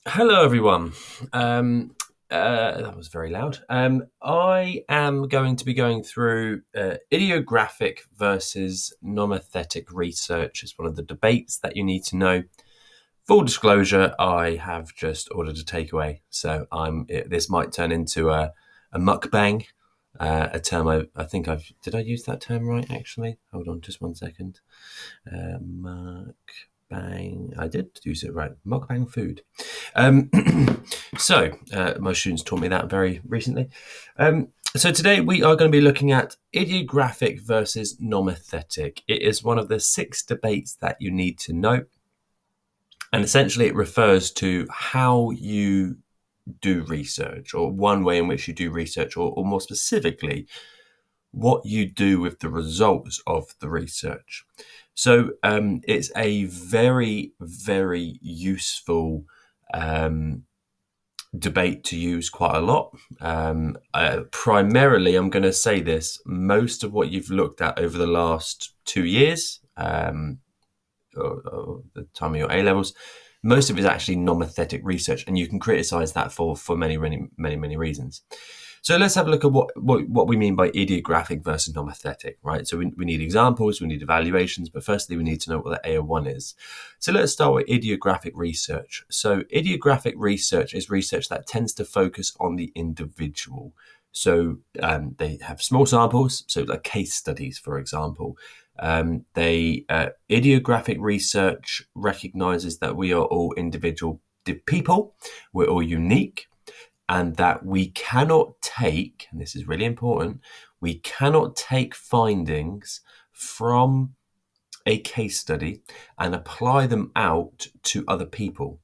Hello, everyone. That was very loud. I am going to be going through idiographic versus nomothetic research. It's one of the debates that you need to know. Full disclosure: I have just ordered a takeaway, so this might turn into a mukbang, a term I think I've did I use that term right? Actually, hold on, just 1 second. Mukbang. I did use it right. Mukbang food. Um, my students taught me that very recently. So today we are going to be looking at idiographic versus nomothetic. It is one of the 6 debates that you need to know. And essentially it refers to how you do research, or one way in which you do research, or more specifically, what you do with the results of the research. So it's a very, very useful debate to use quite a lot. Primarily, I'm going to say this, most of what you've looked at over the last 2 years, or the time of your A-levels, most of it is actually nomothetic research, and you can criticize that for many, many, many, many reasons. So let's have a look at what we mean by idiographic versus nomothetic, right? So we need examples, we need evaluations, but firstly we need to know what the AO1 is. So let's start with idiographic research. So idiographic research is research that tends to focus on the individual. So they have small samples, so like case studies, for example. Idiographic research recognizes that we are all individual people, we're all unique, and that we cannot take, and this is really important, we cannot take findings from a case study and apply them out to other people,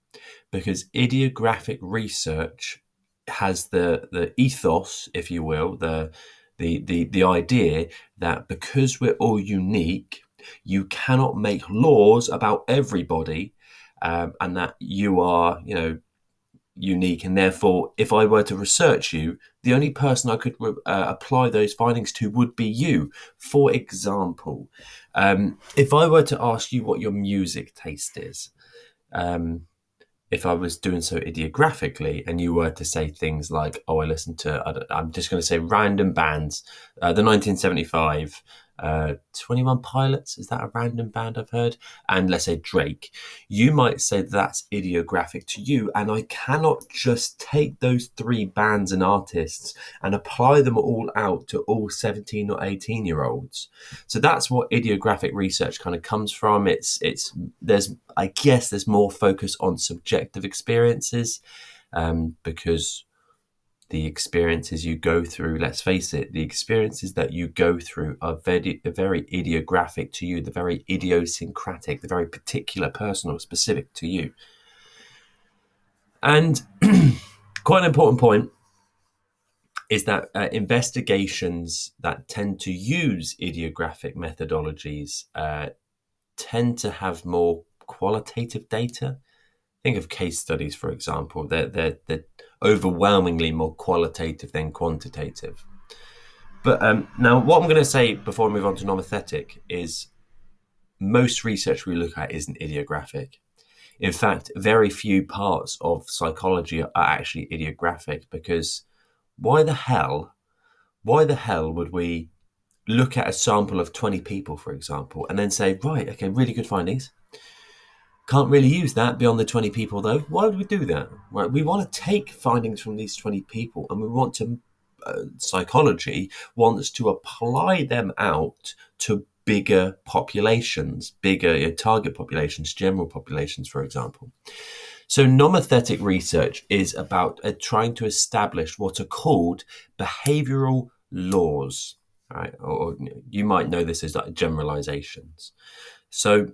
because idiographic research has the ethos, if you will, the idea that because we're all unique, you cannot make laws about everybody, and that you are, unique, and therefore if I were to research you, the only person I could apply those findings to would be you. For example, if I were to ask you what your music taste is, if I was doing so idiographically, and you were to say things like, oh, I listen to, I'm just going to say random bands, the 1975, 21 Pilots, is that a random band I've heard? And let's say Drake, you might say that's idiographic to you, and I cannot just take those 3 bands and artists and apply them all out to all 17 or 18-year-olds. So that's what idiographic research kind of comes from. There's more focus on subjective experiences, because the experiences you go through, let's face it, the experiences that you go through are very, very idiographic to you, the very idiosyncratic, the very particular, personal, specific to you. And quite an important point is that investigations that tend to use idiographic methodologies tend to have more qualitative data. Think of case studies, for example. They're overwhelmingly more qualitative than quantitative. But now what I'm going to say before I move on to nomothetic is most research we look at isn't idiographic. In fact, very few parts of psychology are actually idiographic, because why the hell would we look at a sample of 20 people, for example, and then say, right, okay, really good findings. Can't really use that beyond the 20 people, though. Why would we do that? Right? We want to take findings from these 20 people, and we want to, psychology wants to apply them out to bigger populations, bigger target populations, general populations, for example. So nomothetic research is about trying to establish what are called behavioral laws, right? Or you might know this as like generalizations. So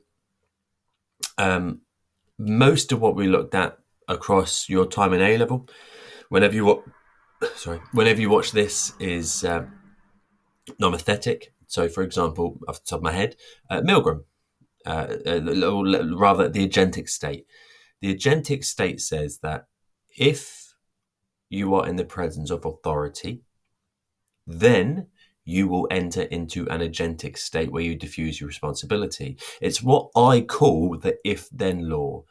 most of what we looked at across your time in A-level, whenever you watch this, is nomothetic. So, for example, off the top of my head, Milgram, or rather the agentic state. The agentic state says that if you are in the presence of authority, then you will enter into an agentic state where you diffuse your responsibility. It's what I call the if-then law.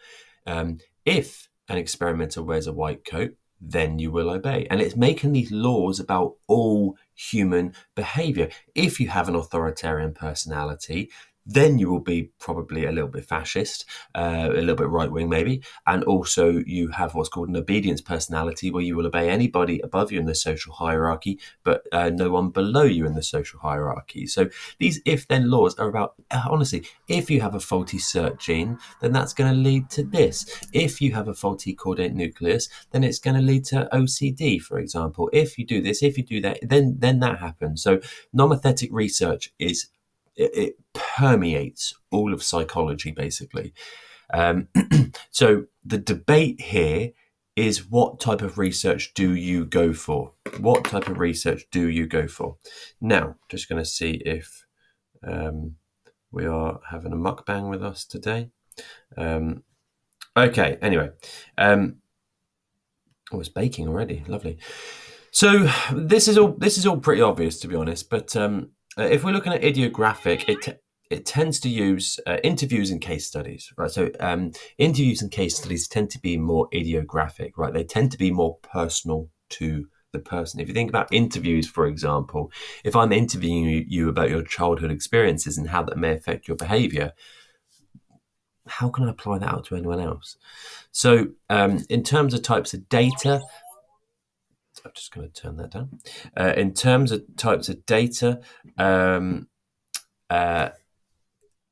If an experimenter wears a white coat, then you will obey. And it's making these laws about all human behavior. If you have an authoritarian personality, then you will be probably a little bit fascist, a little bit right-wing maybe. And also you have what's called an obedience personality, where you will obey anybody above you in the social hierarchy, but no one below you in the social hierarchy. So these if-then laws are about, honestly, if you have a faulty cert gene, then that's going to lead to this. If you have a faulty caudate nucleus, then it's going to lead to OCD, for example. If you do this, if you do that, then that happens. So nomothetic research is it permeates all of psychology, basically. So the debate here is, what type of research do you go for? What type of research do you go for? Now, just going to see if we are having a mukbang with us today. Okay, anyway. It's baking already. Lovely. So this is all pretty obvious, to be honest, but if we're looking at idiographic, it tends to use interviews and case studies, right? So interviews and case studies tend to be more idiographic, right? They tend to be more personal to the person. If you think about interviews, for example, if I'm interviewing you about your childhood experiences and how that may affect your behavior, how can I apply that out to anyone else? So in terms of types of data, I'm just going to turn that down. In terms of types of data,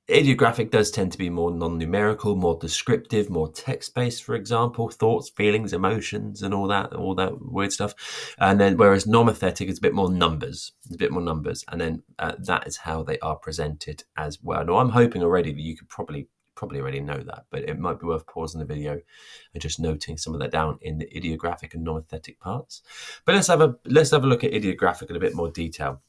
idiographic does tend to be more non-numerical, more descriptive, more text-based, for example, thoughts, feelings, emotions, and all that weird stuff. And then whereas nomothetic is a bit more numbers. And then that is how they are presented as well. Now, I'm hoping already that you could probably already know that, but it might be worth pausing the video and just noting some of that down in the idiographic and nomothetic parts. But let's have a look at idiographic in a bit more detail.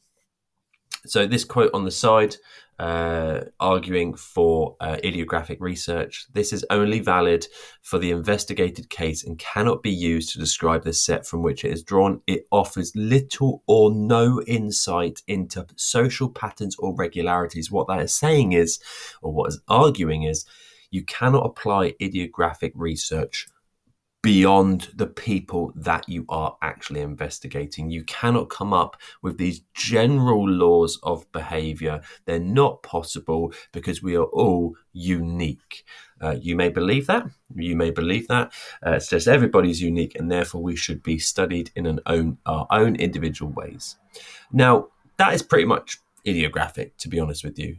So this quote on the side, arguing for idiographic research, this is only valid for the investigated case and cannot be used to describe the set from which it is drawn. It offers little or no insight into social patterns or regularities. What that is saying is, or what is arguing is, you cannot apply idiographic research beyond the people that you are actually investigating. You cannot come up with these general laws of behavior. They're not possible because we are all unique. You may believe that. It's just everybody's unique, and therefore we should be studied in our own individual ways. Now, that is pretty much idiographic, to be honest with you.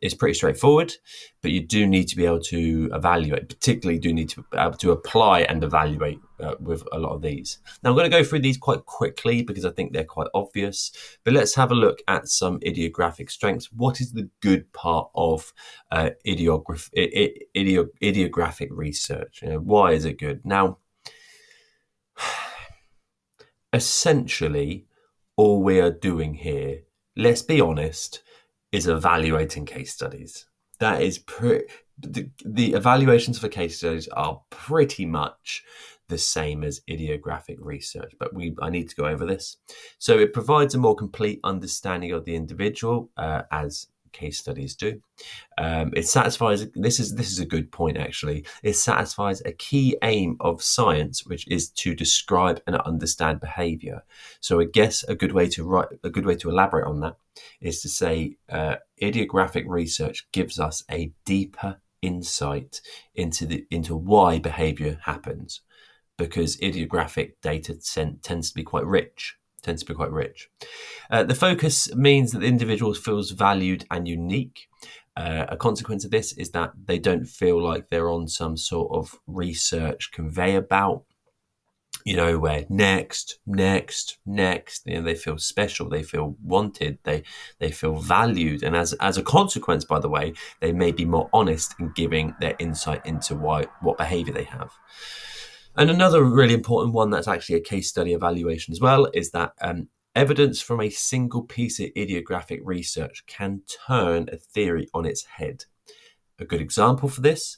It's pretty straightforward, but you do need to be able to evaluate, particularly do need to be able to apply and evaluate with a lot of these. Now, I'm going to go through these quite quickly because I think they're quite obvious, but let's have a look at some idiographic strengths. What is the good part of idiographic research? Why is it good? Now, essentially, all we are doing here, let's be honest, is evaluating case studies. That is the evaluations for case studies are pretty much the same as idiographic research, but I need to go over this. So it provides a more complete understanding of the individual, as case studies do. It satisfies, this is a good point actually, it satisfies a key aim of science, which is to describe and understand behavior. So I guess a good way to elaborate on that is to say idiographic research gives us a deeper insight into why behavior happens, because idiographic data tends to be quite rich. The focus means that the individual feels valued and unique. A consequence of this is that they don't feel like they're on some sort of research conveyor belt, where next, they feel special, they feel wanted, they feel valued. And as a consequence, by the way, they may be more honest in giving their insight into what behavior they have. And another really important one that's actually a case study evaluation as well is that evidence from a single piece of idiographic research can turn a theory on its head. A good example for this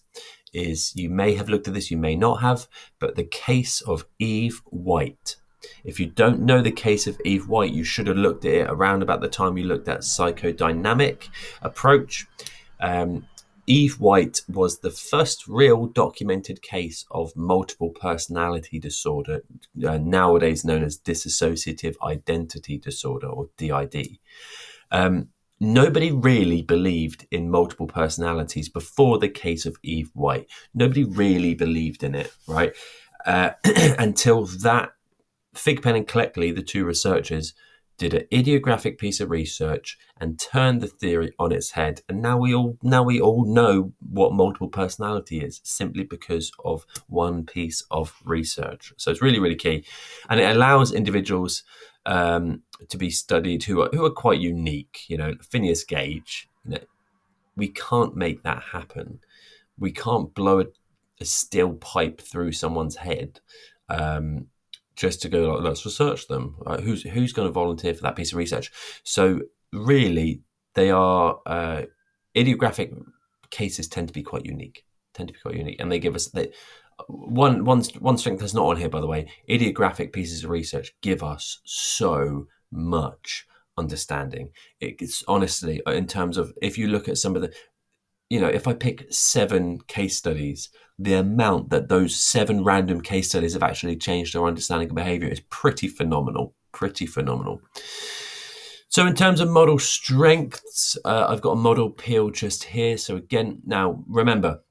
is, you may have looked at this, you may not have, but the case of Eve White. If you don't know the case of Eve White, you should have looked at it around about the time you looked at psychodynamic approach. Eve White was the first real documented case of multiple personality disorder, nowadays known as dissociative identity disorder, or DID. Nobody really believed in multiple personalities before the case of Eve White. Nobody really believed in it, right? Until that Thigpen and Cleckley, the two researchers, did an idiographic piece of research and turned the theory on its head. And now we all know what multiple personality is, simply because of one piece of research. So it's really, really key, and it allows individuals to be studied who are quite unique. Phineas Gage. We can't make that happen. We can't blow a steel pipe through someone's head. Just to go, let's research them. Who's going to volunteer for that piece of research? So really, they are idiographic cases tend to be quite unique, and they give us one strength that's not on here, by the way. Idiographic pieces of research give us so much understanding. It's honestly, in terms of, if you look at some of the, if I pick 7 case studies, the amount that those 7 random case studies have actually changed our understanding of behavior is pretty phenomenal. So in terms of model strengths, I've got a model peel just here. So again, now remember,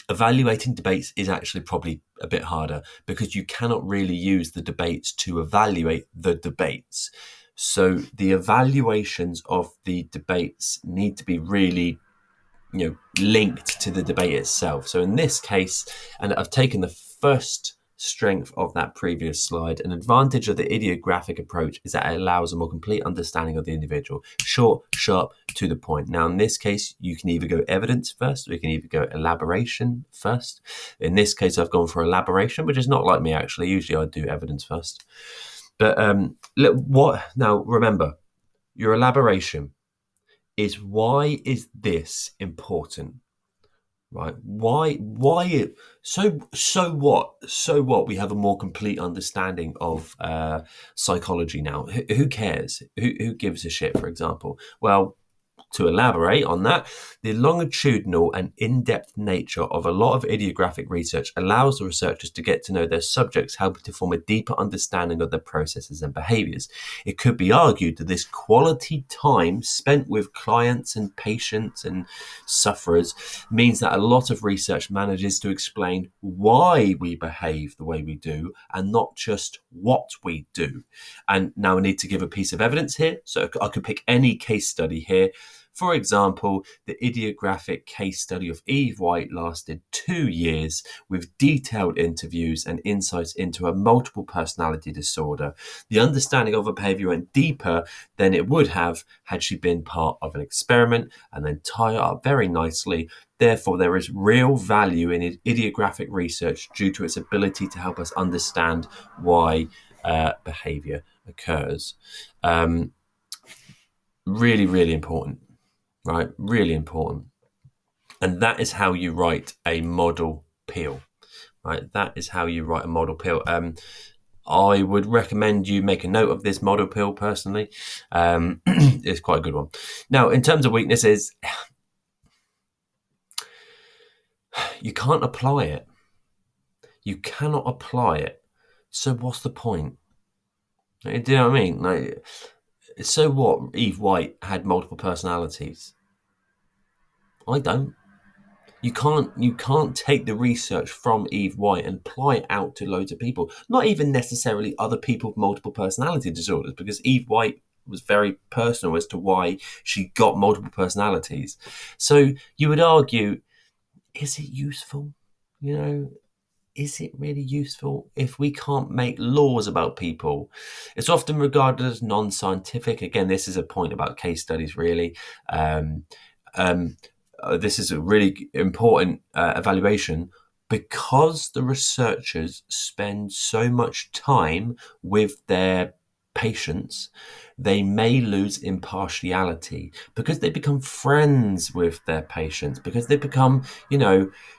evaluating debates is actually probably a bit harder, because you cannot really use the debates to evaluate the debates. So the evaluations of the debates need to be really linked to the debate itself. So in this case, and I've taken the first strength of that previous slide, an advantage of the idiographic approach is that it allows a more complete understanding of the individual. Short, sharp, to the point. Now in this case, you can either go evidence first, or you can either go elaboration first. In this case, I've gone for elaboration, which is not like me actually. Usually I do evidence first. But now remember, your elaboration is, why is this important, right? Why so what we have a more complete understanding of psychology now. Who cares? Who gives a shit, for example? Well, to elaborate on that, the longitudinal and in-depth nature of a lot of idiographic research allows the researchers to get to know their subjects, helping to form a deeper understanding of their processes and behaviors. It could be argued that this quality time spent with clients and patients and sufferers means that a lot of research manages to explain why we behave the way we do, and not just what we do. And now I need to give a piece of evidence here. So I could pick any case study here. For example, the idiographic case study of Eve White lasted 2 years, with detailed interviews and insights into a multiple personality disorder. The understanding of her behavior went deeper than it would have had she been part of an experiment, and then tie it up very nicely. Therefore, there is real value in idiographic research due to its ability to help us understand why behavior occurs. Really, really important. Right, really important. And that is how you write a model peel. Right, that is how you write a model peel. I would recommend you make a note of this model peel personally. It's quite a good one. Now, in terms of weaknesses, you can't apply it. You cannot apply it. So what's the point? Do you know what I mean? So what? Eve White had multiple personalities. I don't. You can't take the research from Eve White and apply it out to loads of people. Not even necessarily other people with multiple personality disorders, because Eve White was very personal as to why she got multiple personalities. So you would argue, is it useful? Is it really useful if we can't make laws about people? It's often regarded as non-scientific. Again, this is a point about case studies, really. This is a really important evaluation, because the researchers spend so much time with their patients. They may lose impartiality because they become friends with their patients, because they become,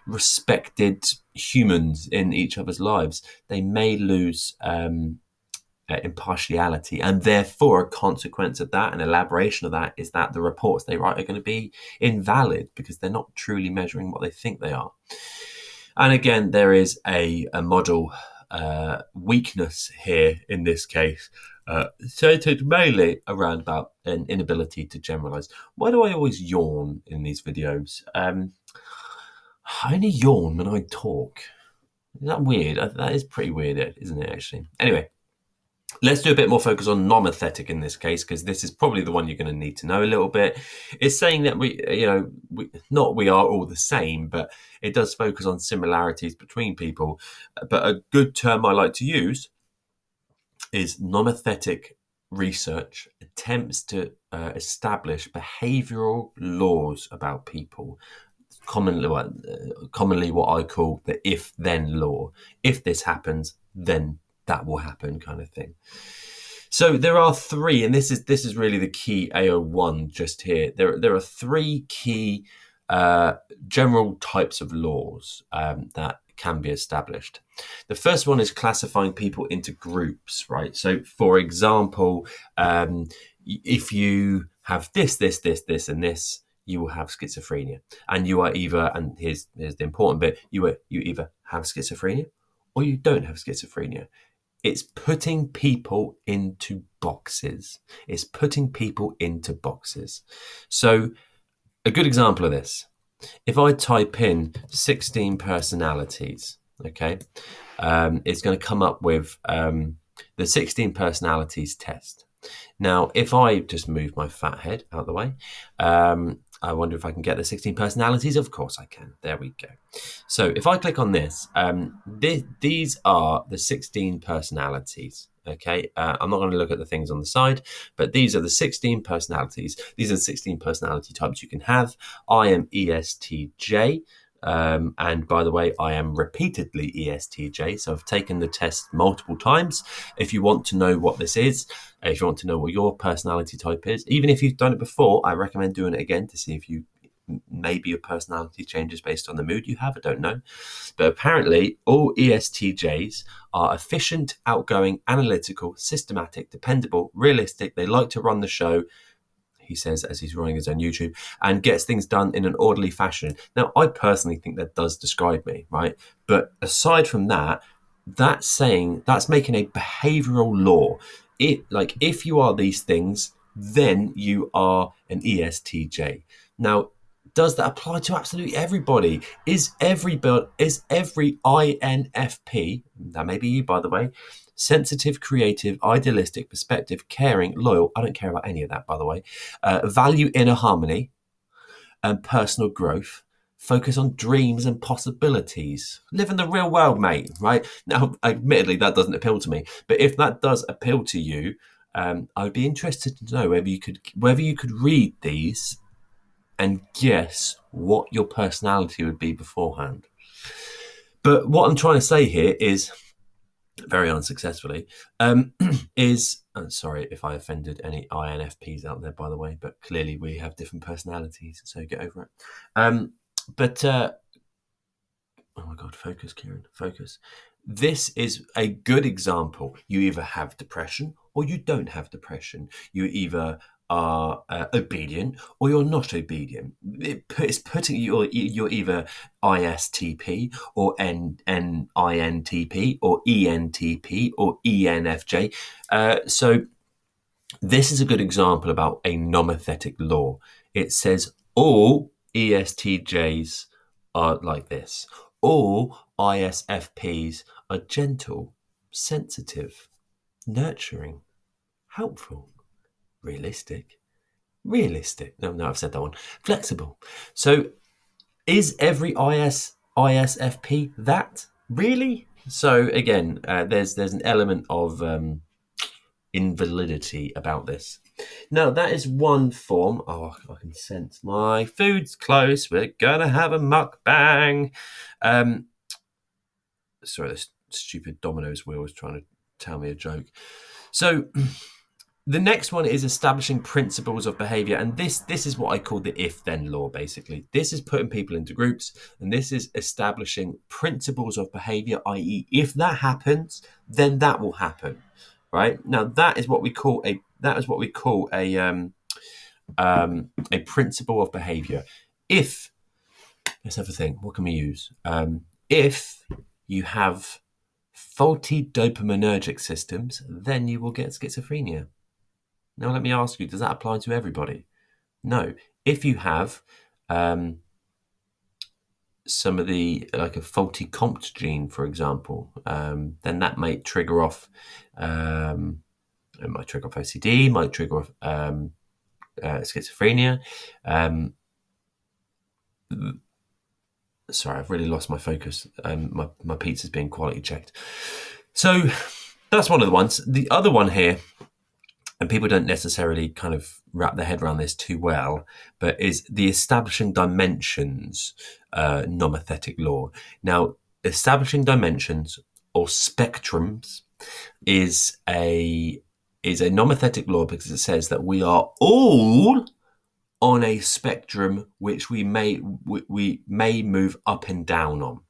respected humans in each other's lives. They may lose impartiality, and therefore a consequence of that, an elaboration of that, is that the reports they write are going to be invalid because they're not truly measuring what they think they are. And again, there is a model weakness here in this case, centered mainly around about an inability to generalize. Why do I always yawn in these videos? I only yawn when I talk. Is that weird? That is pretty weird, isn't it, actually? Anyway, let's do a bit more focus on nomothetic in this case, because this is probably the one you're going to need to know a little bit. It's saying that we are all the same, but it does focus on similarities between people. But a good term I like to use is nomothetic research attempts to establish behavioral laws about people. Commonly what I call the if-then law. If this happens, then that will happen, kind of thing. So there are three, and this is really the key AO1 just here. There are three key general types of laws that can be established. The first one is classifying people into groups, right? So, for example, if you have this, and this, you will have schizophrenia, and you are either, and here's the important bit, you either have schizophrenia or you don't have schizophrenia. It's putting people into boxes. So a good example of this, if I type in 16 personalities, okay, it's going to come up with the 16 personalities test. Now, if I just move my fat head out of the way, I wonder if I can get the 16 personalities. Of course I can. There we go. So if I click on this, these are the 16 personalities. Okay, I'm not going to look at the things on the side, but these are the 16 personalities. These are the 16 personality types you can have. I am ESTJ. And by the way, I am repeatedly ESTJ, so I've taken the test multiple times. If you want to know what this is, if you want to know what your personality type is, even if you've done it before, I recommend doing it again to see if maybe your personality changes based on the mood you have. I don't know. But apparently, all ESTJs are efficient, outgoing, analytical, systematic, dependable, realistic. They like to run the show, he says, as he's running his own YouTube, and gets things done in an orderly fashion. Now, I personally think that does describe me, right? But aside from that, that's making a behavioral law. If you are these things, then you are an ESTJ. Now, does that apply to absolutely everybody? Is every INFP, that may be you, by the way, sensitive, creative, idealistic, perspective, caring, loyal? I don't care about any of that, by the way. Value inner harmony and personal growth. Focus on dreams and possibilities. Live in the real world, mate, right? Now, admittedly, that doesn't appeal to me. But if that does appeal to you, I would be interested to know whether you could read these and guess what your personality would be beforehand. But what I'm trying to say here is, very unsuccessfully, sorry if I offended any INFPs out there, by the way, but clearly we have different personalities, so get over it. Oh my God, focus, Kieran, focus. This is a good example. You either have depression or you don't have depression. You either are obedient or you're not obedient. It's putting you're either ISTP or NINTP or ENTP or ENFJ. So this is a good example about a nomothetic law. It says all ESTJs are like this. All ISFPs are gentle, sensitive, nurturing, helpful, realistic. No, I've said that one. Flexible. So is every ISFP that? Really? So again, there's an element of invalidity about this. Now, that is one form. Oh, I can sense my food's close. We're going to have a mukbang. Sorry, this stupid Domino's wheel was trying to tell me a joke. So the next one is establishing principles of behavior. And this is what I call the if-then law, basically. This is putting people into groups, and this is establishing principles of behavior, i.e. if that happens, then that will happen. right? Now that is what we call a principle of behavior. If let's have a think, what can we use? If you have faulty dopaminergic systems, then you will get schizophrenia. Now let me ask you, does that apply to everybody? No. If you have some of the, like a faulty COMT gene, for example, then that might trigger off OCD, might trigger off schizophrenia. Sorry, I've really lost my focus. My pizza's being quality checked. So that's one of the ones. The other one here, and people don't necessarily kind of wrap their head around this too well, but is the establishing dimensions nomothetic law. Now, establishing dimensions or spectrums is a nomothetic law because it says that we are all on a spectrum which we may move up and down on.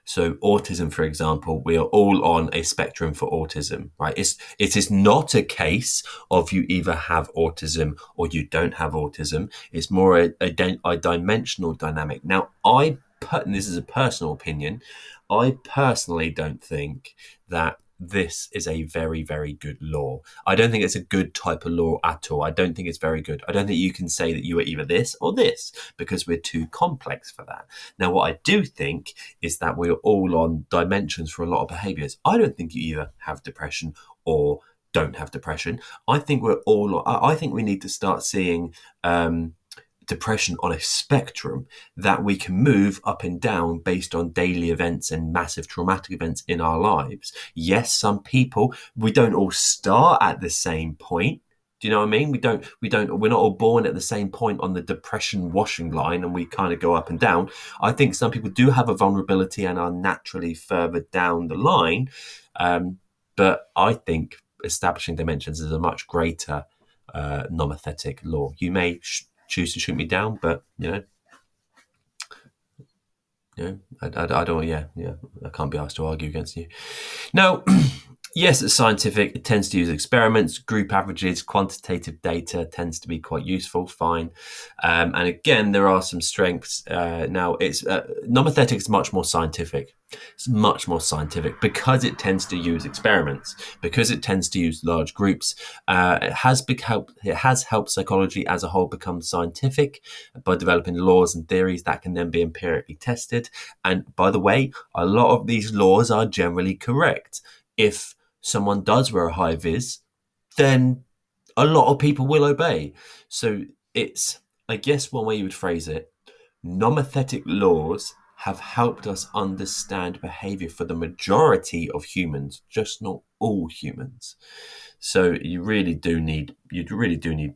So autism, for example, we are all on a spectrum for autism, right? It is not a case of you either have autism or you don't have autism. It's more a dimensional dynamic. Now, and this is a personal opinion, I personally don't think that this is a very, very good law. I don't think it's a good type of law at all. I don't think it's very good. I don't think you can say that you are either this or this because we're too complex for that. Now, what I do think is that we're all on dimensions for a lot of behaviors. I don't think you either have depression or don't have depression. I think I think we need to start seeing depression on a spectrum that we can move up and down based on daily events and massive traumatic events in our lives. Yes, some people, we don't all start at the same point. Do you know what I mean? We're not all born at the same point on the depression washing line and we kind of go up and down. I think some people do have a vulnerability and are naturally further down the line. But I think establishing dimensions is a much greater nomothetic law. You may choose to shoot me down, but I don't. Yeah, I can't be asked to argue against you. Now, yes, it's scientific. It tends to use experiments, group averages, quantitative data tends to be quite useful. Fine, and again, there are some strengths. Now, it's nomothetic is much more scientific. It's much more scientific because it tends to use experiments, because it tends to use large groups. It has helped psychology as a whole become scientific by developing laws and theories that can then be empirically tested. And by the way, a lot of these laws are generally correct. If someone does wear a high vis, then a lot of people will obey. So it's, I guess one way you would phrase it, nomothetic laws have helped us understand behavior for the majority of humans, just not all humans. So you really do need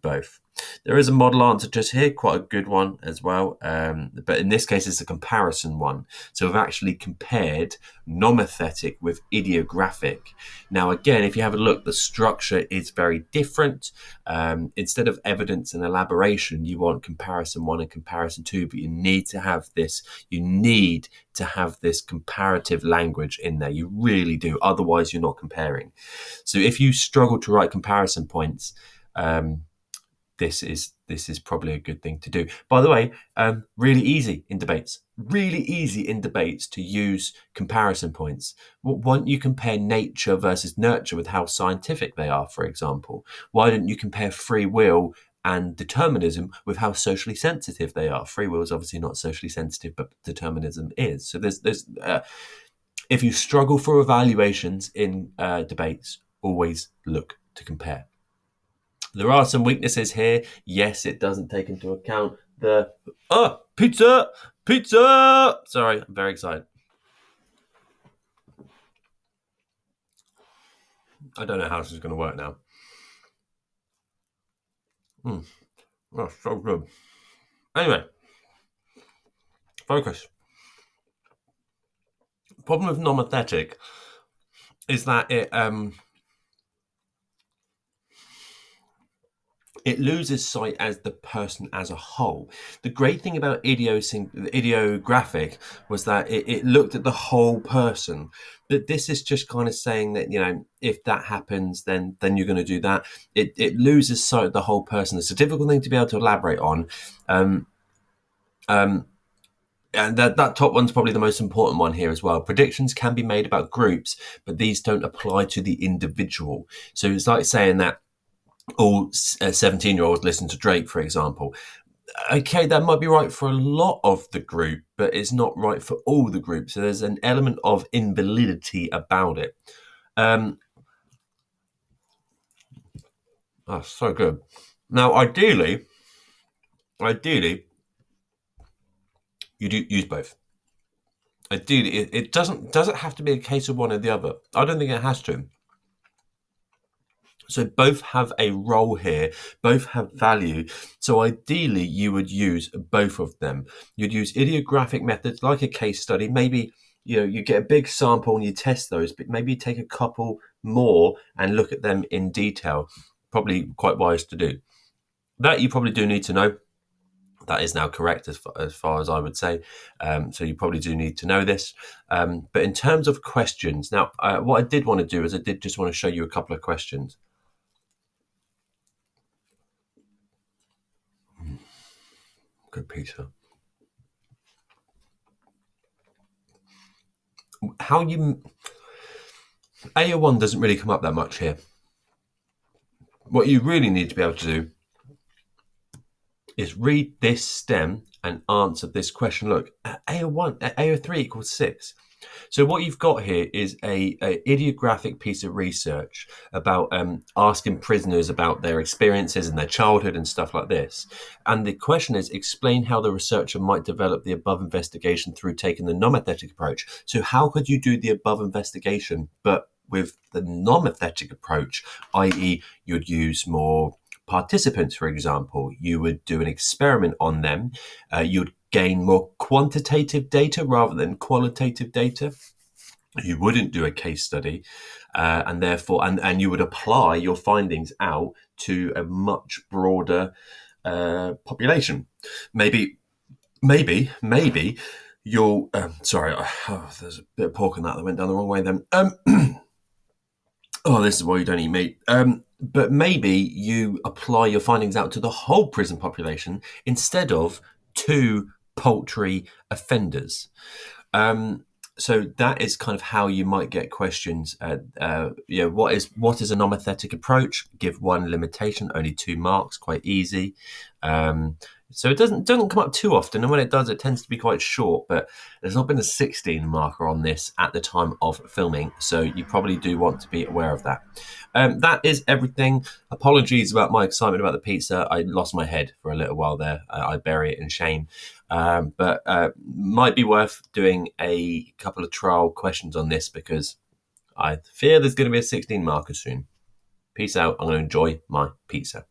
both. There is a model answer just here, quite a good one as well. But in this case, it's a comparison one. So we've actually compared nomothetic with idiographic. Now, again, if you have a look, the structure is very different. Instead of evidence and elaboration, you want comparison one and comparison two, but you need to have this comparative language in there. You really do. Otherwise, you're not comparing. So if you struggle to write comparison points, this is probably a good thing to do. By the way, really easy in debates to use comparison points. Why don't you compare nature versus nurture with how scientific they are, for example? Why don't you compare free will and determinism with how socially sensitive they are? Free will is obviously not socially sensitive, but determinism is. So there's if you struggle for evaluations in debates, always look to compare. There are some weaknesses here. Yes, it doesn't take into account the pizza. Sorry, I'm very excited. I don't know how this is going to work now. Oh, so good. Anyway, focus. The problem with nomothetic is that it loses sight as the person as a whole. The great thing about ideographic was that it looked at the whole person. But this is just kind of saying that, if that happens, then you're going to do that. It loses sight of the whole person. It's a difficult thing to be able to elaborate on. Um, um, and that top one's probably the most important one here as well. Predictions can be made about groups, but these don't apply to the individual. So it's like saying that all 17-year-olds listen to Drake, for example. Okay, that might be right for a lot of the group, but it's not right for all the groups. So there's an element of invalidity about it. That's so good. Now, ideally, you do use both. Ideally, it doesn't have to be a case of one or the other. I don't think it has to. So both have a role here, both have value. So ideally, you would use both of them. You'd use ideographic methods like a case study. Maybe you get a big sample and you test those, but maybe you take a couple more and look at them in detail. Probably quite wise to do. That you probably do need to know. That is now correct as far as I would say. So you probably do need to know this. But in terms of questions, now what I did want to do is I did just want to show you a couple of questions. Good pizza. AO1 doesn't really come up that much here. What you really need to be able to do is read this stem and answer this question. Look, AO3 equals 6. So what you've got here is a idiographic piece of research about asking prisoners about their experiences and their childhood and stuff like this. And the question is, explain how the researcher might develop the above investigation through taking the nomothetic approach. So how could you do the above investigation, but with the nomothetic approach, i.e. you'd use more participants, for example, you would do an experiment on them, you'd gain more quantitative data rather than qualitative data. You wouldn't do a case study, and therefore, and you would apply your findings out to a much broader population. Maybe you'll. Sorry, there's a bit of pork in that went down the wrong way. Then, this is why you don't eat meat. But maybe you apply your findings out to the whole prison population instead of 2 poultry offenders. So that is kind of how you might get questions. What is a nomothetic approach? Give 1 limitation, only 2 marks, quite easy. So it doesn't come up too often, and when it does, it tends to be quite short. But there's not been a 16 marker on this at the time of filming, so you probably do want to be aware of that. That is everything. Apologies about my excitement about the pizza. I lost my head for a little while there. I bury it in shame. But might be worth doing a couple of trial questions on this because I fear there's going to be a 16 marker soon. Peace out. I'm going to enjoy my pizza.